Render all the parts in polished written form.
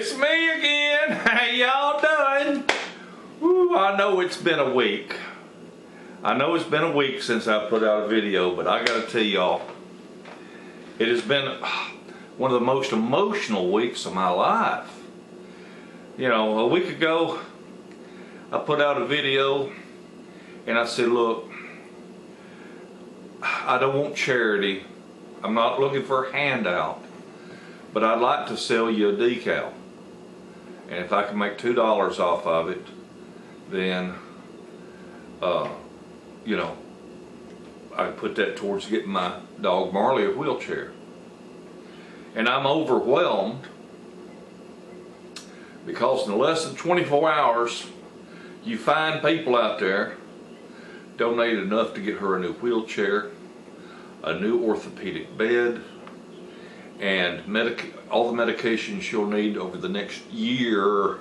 It's me again. How y'all doing? Woo, I know it's been a week. I know it's been a week since I put out a video, but I gotta tell y'all, it has been one of the most emotional weeks of my life. You know, a week ago, I put out a video and I said, look, I don't want charity. I'm not looking for a handout, but I'd like to sell you a decal. And if I can make $2 off of it, then, you know, I put that towards getting my dog Marley a wheelchair. And I'm overwhelmed because in less than 24 hours, you find people out there donated enough to get her a new wheelchair, a new orthopedic bed, and all the medications she'll need over the next year.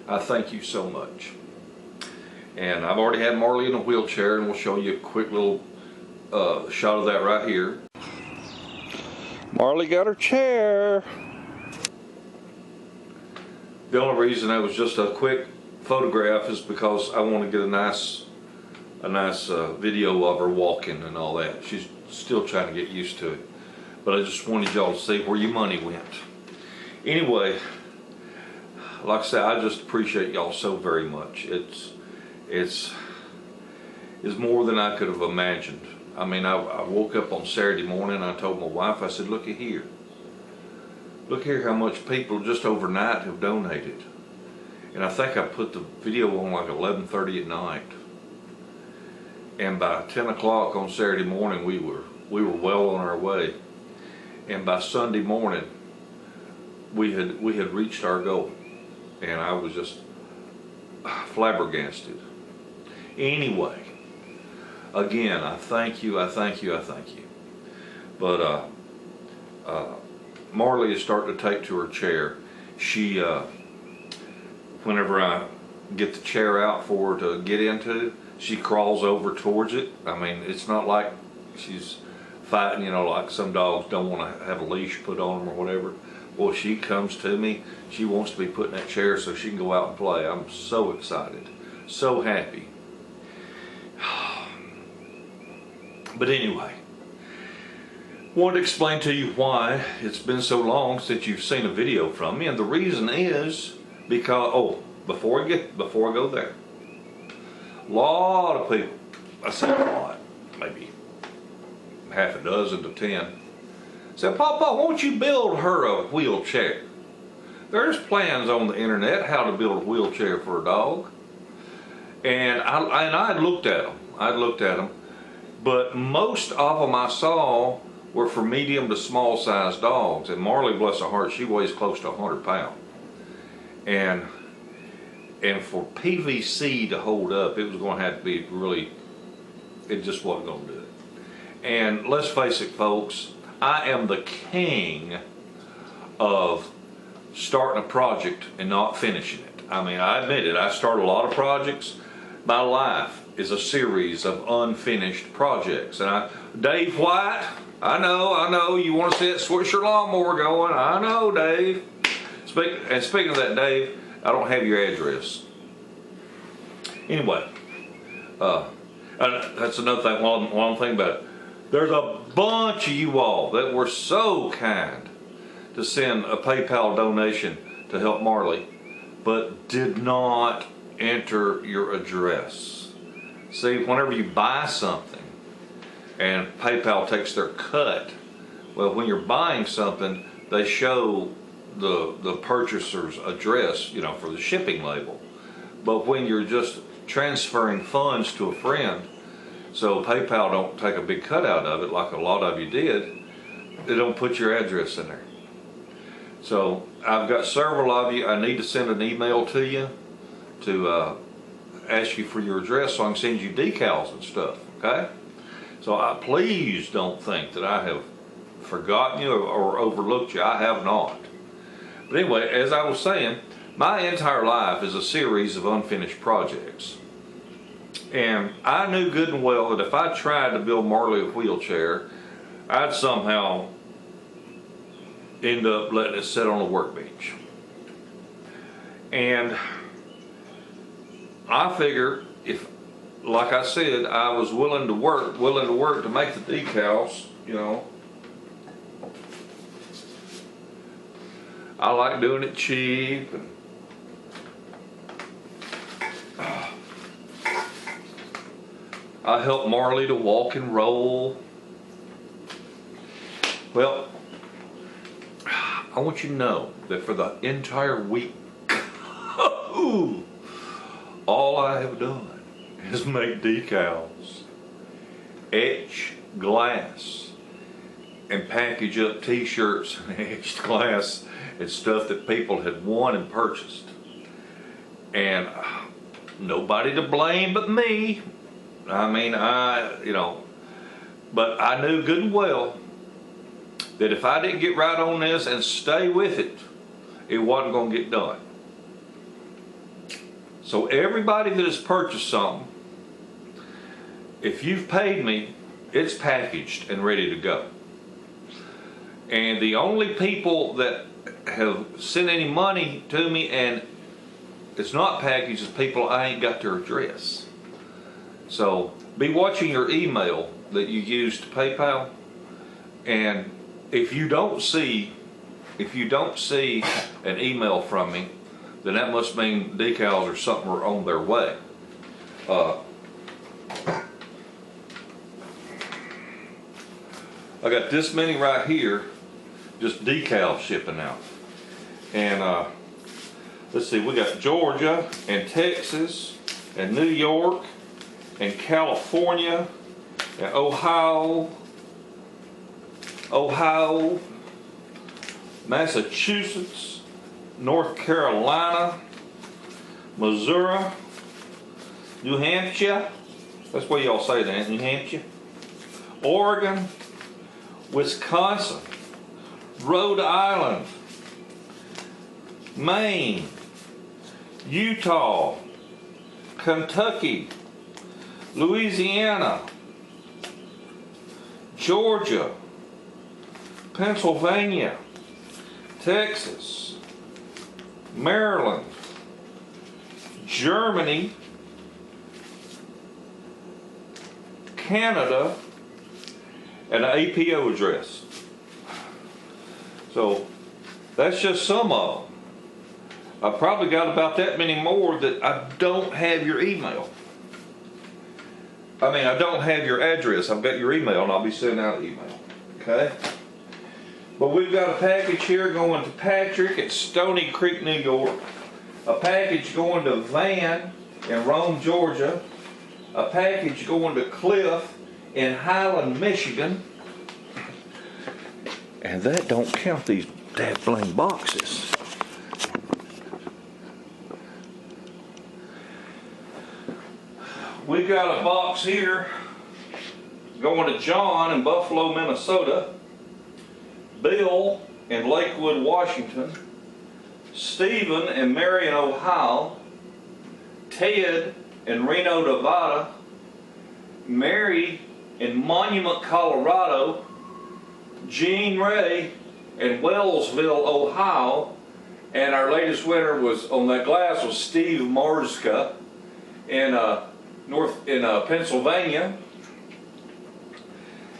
I thank you so much. And I've already had Marley in a wheelchair, and we'll show you a quick little shot of that right here. Marley got her chair. The only reason that was just a quick photograph is because I want to get a nice video of her walking and all that. She's still trying to get used to it, but I just wanted y'all to see where your money went. Anyway, like I said, I just appreciate y'all so very much. It's more than I could have imagined. I mean, I woke up on Saturday morning and I told my wife, I said, look here how much people just overnight have donated. And I think I put the video on like 11:30 at night. And by 10 o'clock on Saturday morning, we were well on our way. And by Sunday morning, we had reached our goal. And I was just flabbergasted. Anyway, again, I thank you. But Marley is starting to take to her chair. She, whenever I get the chair out for her to get into, she crawls over towards it. I mean, it's not like she's fighting, you know, like some dogs don't want to have a leash put on them or whatever. Well, she comes to me. She wants to be put in that chair so she can go out and play. I'm so excited, so happy. But anyway, wanted to explain to you why it's been so long since you've seen a video from me, and the reason is because, before I go there, a lot of people, I say a lot, maybe half a dozen to 10, said, PawPaw, why don't you build her a wheelchair? There's plans on the internet how to build a wheelchair for a dog. And I looked at them, but most of them I saw were for medium to small sized dogs. And Marley, bless her heart, she weighs close to 100 pounds. And for PVC to hold up, it was going to have to be really, it just wasn't going to do it. And let's face it, folks, I am the king of starting a project and not finishing it. I mean, I admit it, I start a lot of projects. My life is a series of unfinished projects. And Dave White, I know, you want to see that Swisher lawnmower going. I know, Dave. Speaking of that, Dave, I don't have your address. Anyway, that's another thing while I'm thinking about it. There's a bunch of you all that were so kind to send a PayPal donation to help Marley, but did not enter your address. See, whenever you buy something and PayPal takes their cut, well, when you're buying something, they show the purchaser's address, you know, for the shipping label. But when you're just transferring funds to a friend, so PayPal don't take a big cut out of it like a lot of you did, they don't put your address in there. So I've got several of you. I need to send an email to you to ask you for your address so I can send you decals and stuff, okay? So please don't think that I have forgotten you or overlooked you. I have not. But anyway, as I was saying, my entire life is a series of unfinished projects. And I knew good and well that if I tried to build Marley a wheelchair, I'd somehow end up letting it sit on a workbench. And I figure if, like I said, I was willing to work to make the decals, you know. I like doing it cheap. And I help Marley to walk and roll. Well, I want you to know that for the entire week, all I have done is make decals, etch glass, and package up t-shirts and etched glass and stuff that people had won and purchased. And nobody to blame but me. I mean, you know, but I knew good and well that if I didn't get right on this and stay with it, it wasn't going to get done. So everybody that has purchased something, if you've paid me, it's packaged and ready to go. And the only people that have sent any money to me and it's not packaged is people I ain't got their address. So be watching your email that you use to PayPal, and if you don't see an email from me, then that must mean decals or something are on their way. I got this many right here, just decal shipping out. And let's see, we got Georgia and Texas and New York and California and Ohio, Massachusetts, North Carolina, Missouri, New Hampshire, that's where y'all say that, New Hampshire, Oregon, Wisconsin, Rhode Island, Maine, Utah, Kentucky, Louisiana, Georgia, Pennsylvania, Texas, Maryland, Germany, Canada, and an APO address. So that's just some of them. I've probably got about that many more that I don't have your email. I mean, I don't have your address. I've got your email and I'll be sending out an email. Okay? But we've got a package here going to Patrick at Stony Creek, New York. A package going to Van in Rome, Georgia. A package going to Cliff in Highland, Michigan. And that don't count these dang boxes. We got a box here going to John in Buffalo, Minnesota, Bill in Lakewood, Washington, Stephen in Marion, Ohio, Ted in Reno, Nevada, Mary in Monument, Colorado, Jean Ray in Wellsville, Ohio, and our latest winner was on that glass was Steve Marska in Pennsylvania.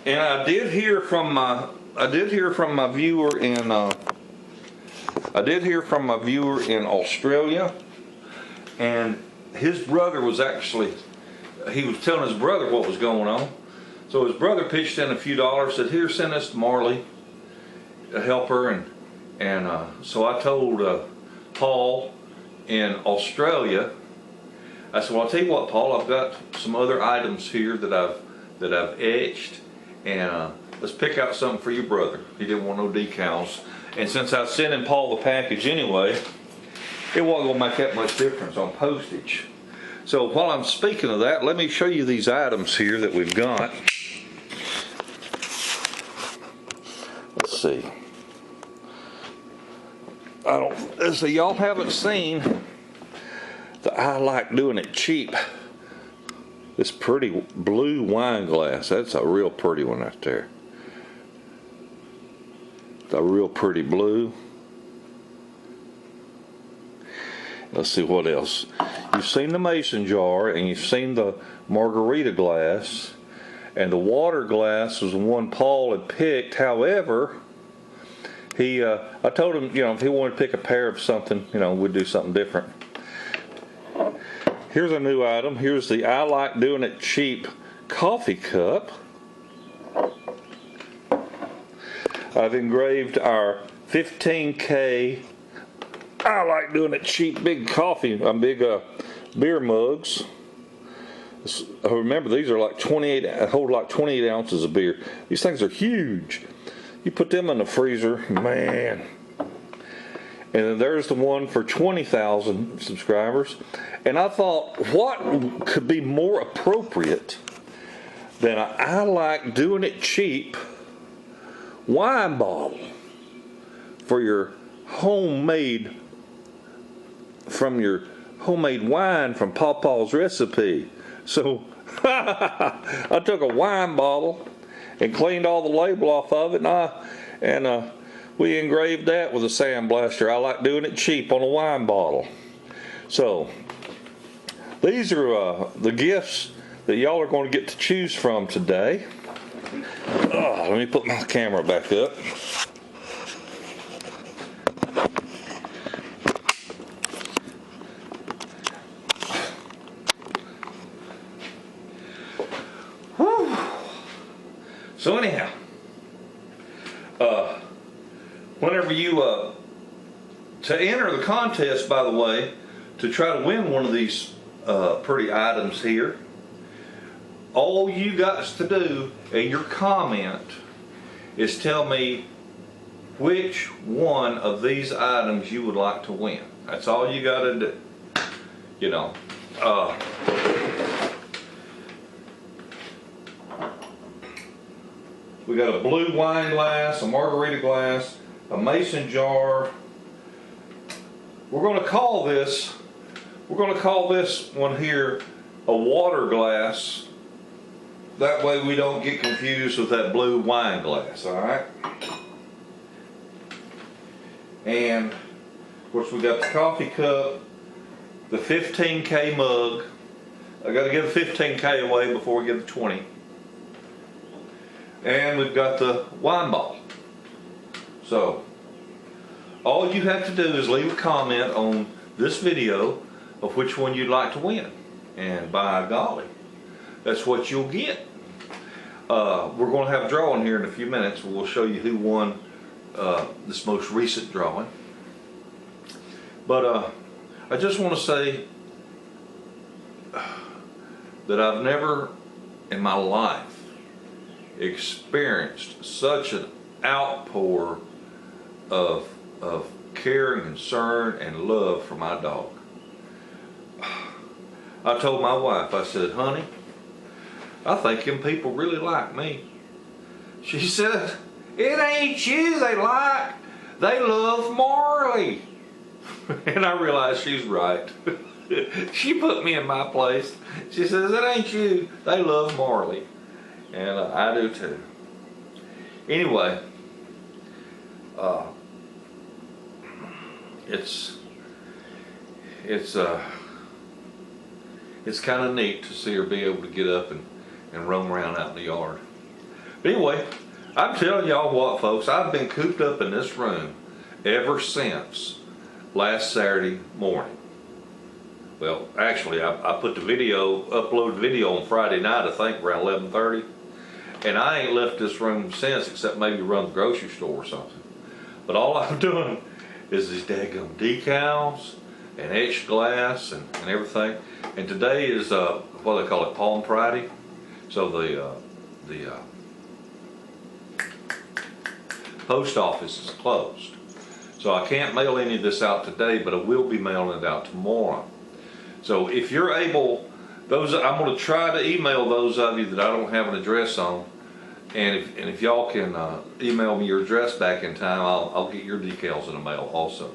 And I did hear from my viewer in Australia, and his brother was he was telling his brother what was going on. So his brother pitched in a few dollars, said, "Here, send this to Marley to help her." And so I told Paul in Australia, I said, "Well, I'll tell you what, Paul, I've got some other items here that I've etched, and let's pick out something for your brother. He didn't want no decals." And since I was sending Paul the package anyway, it wasn't going to make that much difference on postage. So while I'm speaking of that, let me show you these items here that we've got. Let's see. So y'all haven't seen I like doing it cheap. This pretty blue wine glass. That's a real pretty one right there. It's a real pretty blue. let's see what else. You've seen the mason jar, and you've seen the margarita glass, and the water glass was the one Paul had picked. However, I told him, if he wanted to pick a pair of something, we'd do something different. Here's a new item. Here's the I Like Doing It Cheap coffee cup. I've engraved our 15K I Like Doing It Cheap big beer mugs. Remember, these are like 28, hold like 28 ounces of beer. These things are huge. You put them in the freezer, man. And then there's the one for 20,000 subscribers. And I thought, what could be more appropriate than a I Like Doing It Cheap wine bottle for your homemade wine from PawPaw's recipe. So I took a wine bottle and cleaned all the label off of it, and we engraved that with a sandblaster. I like doing it cheap on a wine bottle. So these are the gifts that y'all are going to get to choose from today. Let me put my camera back up. Whew. So anyhow, whenever you to enter the contest, by the way, to try to win one of these pretty items here, all you got to do in your comment is tell me which one of these items you would like to win. That's all you got to do. We got a blue wine glass, a margarita glass, a mason jar. We're going to call this one here a water glass. That way we don't get confused with that blue wine glass, alright? And, of course, we got the coffee cup, the 15K mug. I got to give the 15K away before we give the 20. And we've got the wine bottle. So, all you have to do is leave a comment on this video of which one you'd like to win. And by golly, that's what you'll get. We're going to have a drawing here in a few minutes. We'll show you who won this most recent drawing. But I just want to say that I've never in my life experienced such an outpour of care and concern and love for my dog. I told my wife, I said, honey, I think them people really like me. She said, it ain't you they like, they love Marley. And I realized she's right. She put me in my place. She says, it ain't you, they love Marley. And I do too. Anyway, it's kind of neat to see her be able to get up and roam around out in the yard. But anyway, I'm telling y'all what, folks, I've been cooped up in this room ever since last Saturday morning. Well, actually, I put the uploaded video on Friday night, I think around 11:30. And I ain't left this room since, except maybe run the grocery store or something. But all I've done is these daggum decals and etched glass and everything. And today is what they call it, Palm Friday. So the post office is closed. So I can't mail any of this out today, but I will be mailing it out tomorrow. So if you're able, I'm going to try to email those of you that I don't have an address on. And if y'all can email me your address back in time, I'll get your decals in the mail also.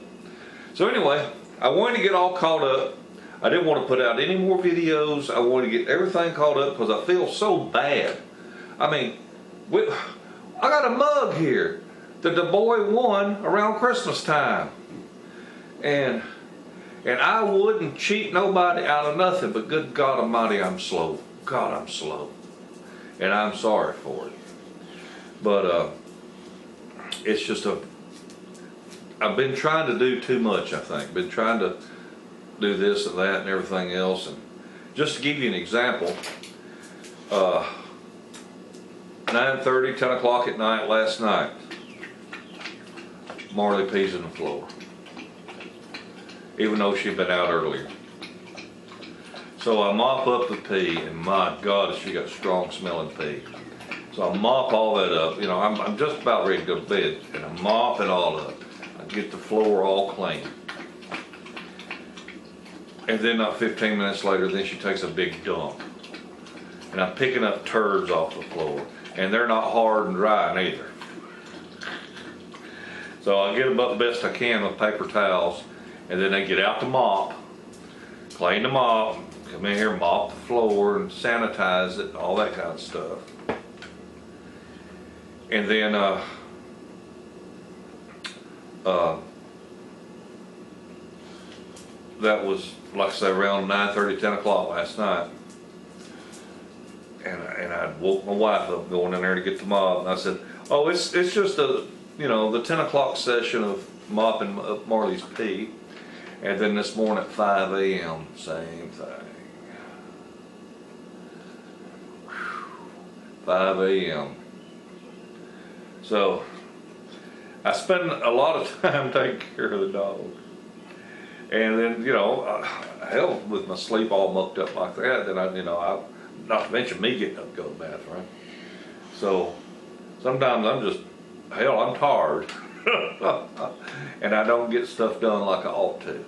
So anyway, I wanted to get all caught up. I didn't want to put out any more videos. I wanted to get everything caught up because I feel so bad. I mean, I got a mug here that the boy won around Christmas time. And And I wouldn't cheat nobody out of nothing, but good God Almighty, I'm slow. God, I'm slow. And I'm sorry for it. But it's just I've been trying to do too much, I think. Been trying to do this and that and everything else. And just to give you an example, 9:30, 10 o'clock at night last night, Marley pees on the floor, even though she'd been out earlier. So I mop up the pee, and my God, she got strong smelling pee. So I mop all that up. You know, I'm just about ready to go to bed, and I mop it all up. I get the floor all clean. And then not 15 minutes later, then she takes a big dump. And I'm picking up turds off the floor, and they're not hard and dry neither. So I get them up the best I can with paper towels, and then they get out the mop, clean the mop, come in here, mop the floor and sanitize it, all that kind of stuff. And then that was, like I say, around 9:30, 10 o'clock last night. And I woke my wife up going in there to get the mop, and I said, oh, it's just the 10 o'clock session of mopping up Marley's pee. And then this morning at 5 a.m., same thing. 5 a.m. So I spend a lot of time taking care of the dog. And then, hell, with my sleep all mucked up like that, then I not to mention me getting up to go to the bathroom. So sometimes I'm tired. And I don't get stuff done like I ought to.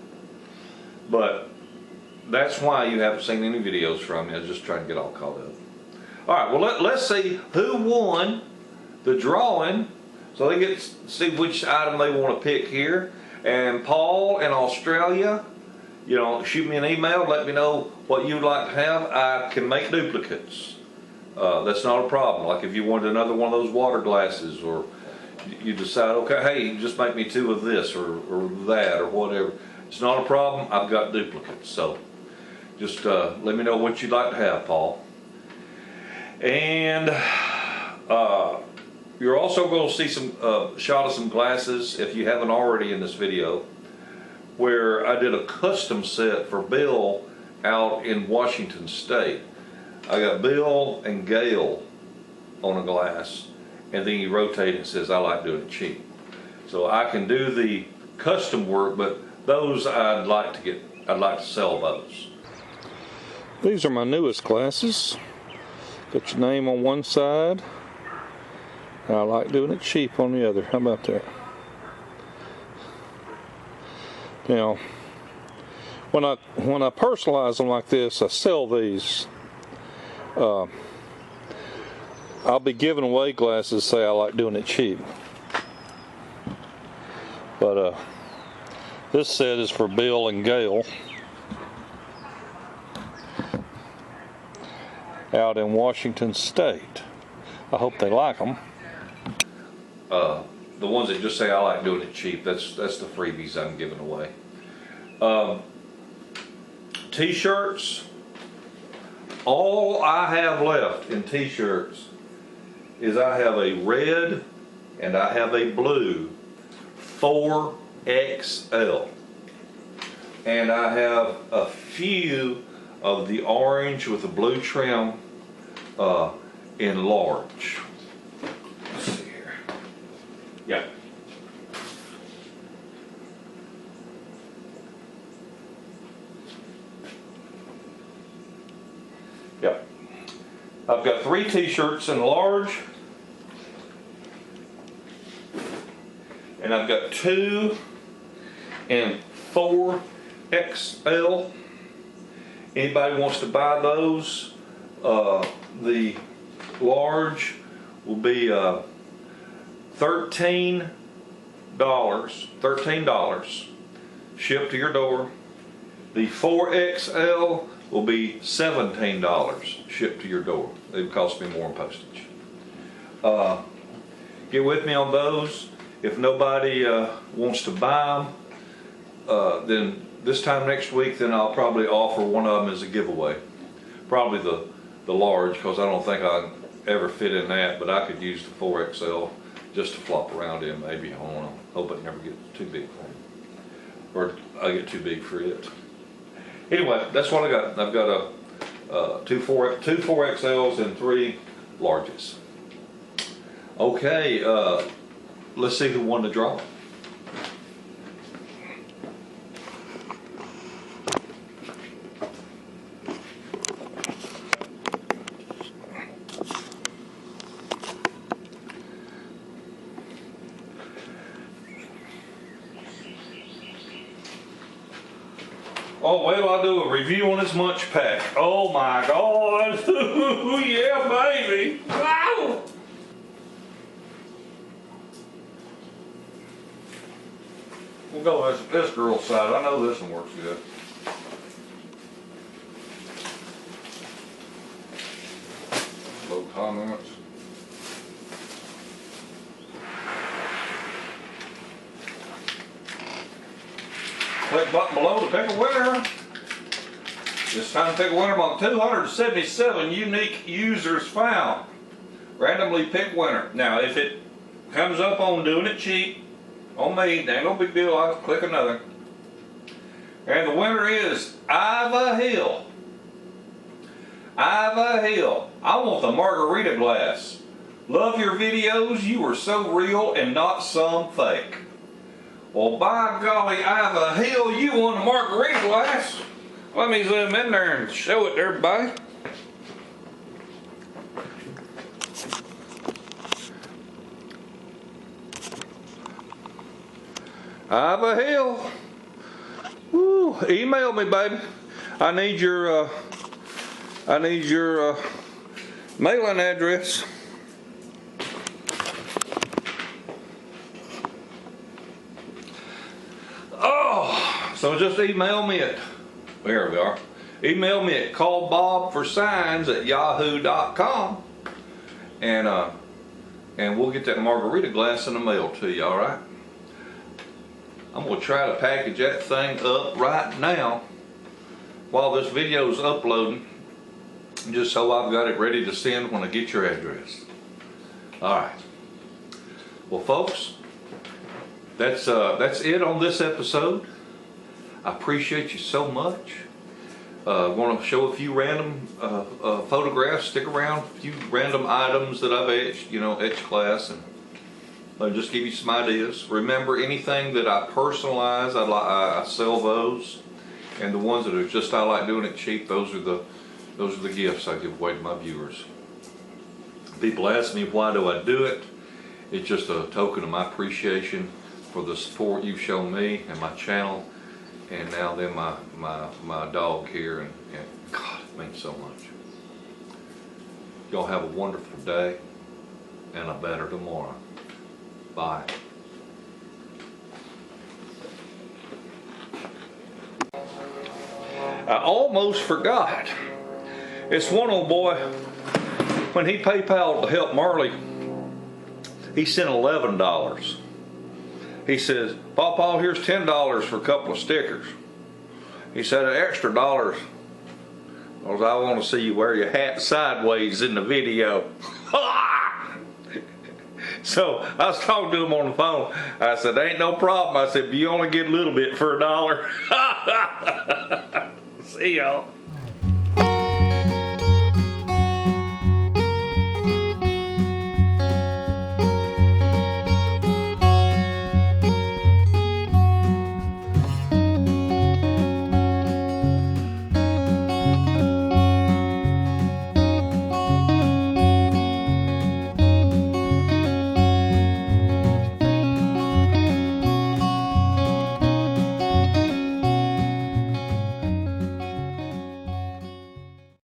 But that's why you haven't seen any videos from me. I was just trying to get all caught up. All right, well, let's see who won the drawing. So they get to see which item they want to pick here. And Paul in Australia, shoot me an email, let me know what you'd like to have. I can make duplicates. That's not a problem. Like if you wanted another one of those water glasses, or you decide, okay, hey, just make me 2 of this or that or whatever. It's not a problem. I've got duplicates. So just let me know what you'd like to have, Paul. And you're also going to see some shot of some glasses, if you haven't already in this video, where I did a custom set for Bill out in Washington State. I got Bill and Gail on a glass, and then you rotate it and says, I like doing it cheap. So I can do the custom work, but those I'd like to sell those. These are my newest glasses. Got your name on one side. I like doing it cheap on the other. How about that? Now, when I personalize them like this, I sell these. I'll be giving away glasses, say I like doing it cheap. But this set is for Bill and Gail out in Washington State. I hope they like them. The ones that just say I like doing it cheap, that's the freebies I'm giving away. T-shirts. All I have left in T-shirts is I have a red and I have a blue 4XL. And I have a few of the orange with the blue trim in large. Let's see here. Yeah. Yep. I've got 3 T-shirts in large, and I've got 2 in 4XL. Anybody wants to buy those, the large will be $13 shipped to your door. The 4XL will be $17 shipped to your door. It would cost me more in postage. Get with me on those. If nobody wants to buy them, then this time next week, then I'll probably offer one of them as a giveaway. Probably the large, because I don't think I ever fit in that, but I could use the 4XL just to flop around in maybe. I don't know. Hope it never gets too big for me, or I get too big for it. Anyway, that's what I got. I've got two 4XLs and 3 larges. Okay, let's see who won the draw. Oh, well, I'll do a review on this Munch Pack. Oh my God. Yeah, baby. Wow. We'll go this girl's side. I know this one works good. Low comments. Click button below to pick a winner. It's time to pick a winner among 277 unique users found. Randomly pick winner. Now, if it comes up on doing it cheap, on me, ain't no big deal. I'll click another. And the winner is Iva Hill. Iva Hill. I want the margarita glass. Love your videos. You are so real and not some fake. Well, by golly, Iva Hill, you won the margarita glass. Let me zoom in there and show it to everybody. Iva Hill. Woo, email me, baby. I need your mailing address. Oh, so just email me at, there we are. Email me at callbobforsigns@yahoo.com, and we'll get that margarita glass in the mail to you. All right. I'm gonna try to package that thing up right now while this video is uploading, just so I've got it ready to send when I get your address. All right. Well, folks, that's it on this episode. I appreciate you so much. I want to show a few random photographs. Stick around, a few random items that I've etched, etch class, and I'll just give you some ideas. Remember, anything that I personalize, I sell those, and the ones that are just I like doing it cheap, those are the gifts I give away to my viewers. People ask me, why do I do it? It's just a token of my appreciation for the support you've shown me and my channel, and now then my dog here, and God, it means so much. Y'all have a wonderful day and a better tomorrow. Bye. I almost forgot. It's one old boy, when he PayPal'd to help Marley, he sent $11. He says, "PawPaw, here's $10 for a couple of stickers." He said, "An extra $1, because I want to see you wear your hat sideways in the video." So I was talking to him on the phone. I said, "Ain't no problem." I said, "You only get a little bit for $1." See y'all.